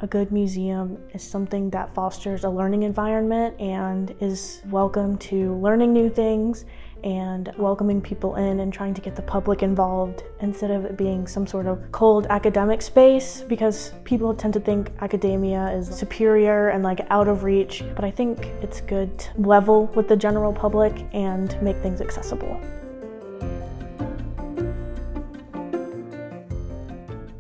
a good museum is something that fosters a learning environment and is welcome to learning new things and welcoming people in and trying to get the public involved instead of it being some sort of cold academic space, because people tend to think academia is superior and like out of reach, but I think it's good to level with the general public and make things accessible.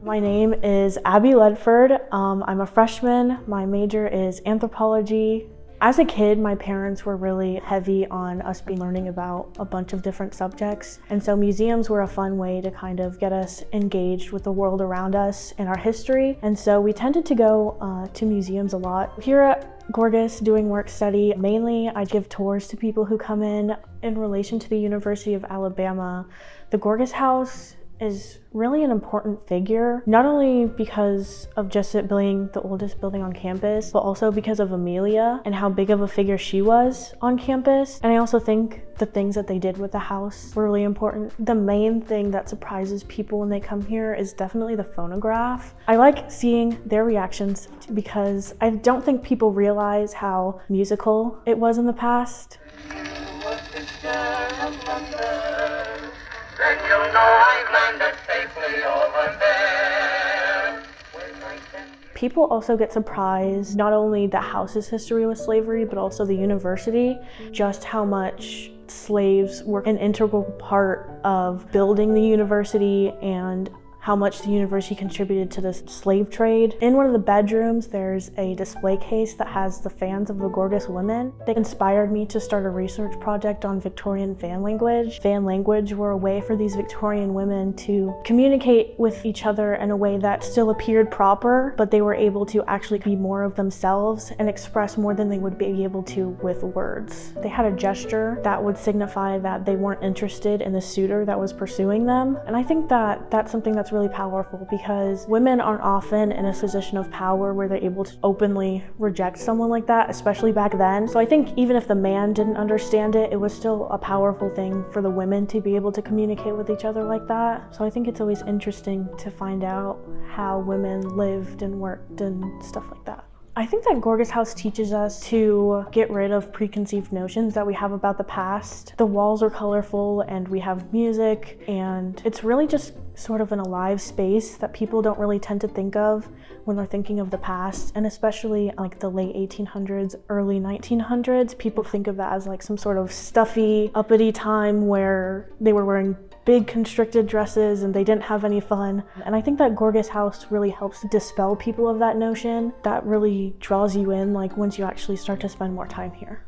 My name is Abby Ledford. I'm a freshman. My major is anthropology. As a kid, my parents were really heavy on us learning about a bunch of different subjects. And so museums were a fun way to kind of get us engaged with the world around us and our history. And so we tended to go to museums a lot. Here at Gorgas, doing work study, mainly I give tours to people who come in relation to the University of Alabama. The Gorgas House is really an important figure, not only because of just it being the oldest building on campus, but also because of Amelia and how big of a figure she was on campus. And I also think the things that they did with the house were really important. The main thing that surprises people when they come here is definitely the phonograph. I like seeing their reactions because I don't think people realize how musical it was in the past. Then you'll know I've landed safely over there. People also get surprised, not only the house's history with slavery, but also the university, just how much slaves were an integral part of building the university and how much the university contributed to the slave trade. In one of the bedrooms, there's a display case that has the fans of the Gorgas women. They inspired me to start a research project on Victorian fan language. Fan language were a way for these Victorian women to communicate with each other in a way that still appeared proper, but they were able to actually be more of themselves and express more than they would be able to with words. They had a gesture that would signify that they weren't interested in the suitor that was pursuing them. And I think that that's something that's really powerful, because women aren't often in a position of power where they're able to openly reject someone like that, especially back then. So I think even if the man didn't understand it, it was still a powerful thing for the women to be able to communicate with each other like that. So I think it's always interesting to find out how women lived and worked and stuff like that. I think that Gorgas House teaches us to get rid of preconceived notions that we have about the past. The walls are colorful and we have music, and it's really just sort of an alive space that people don't really tend to think of when they're thinking of the past, and especially like the late 1800s, early 1900s. People think of that as like some sort of stuffy, uppity time where they were wearing big constricted dresses and they didn't have any fun. And I think that Gorgas House really helps dispel people of that notion. That really draws you in like once you actually start to spend more time here.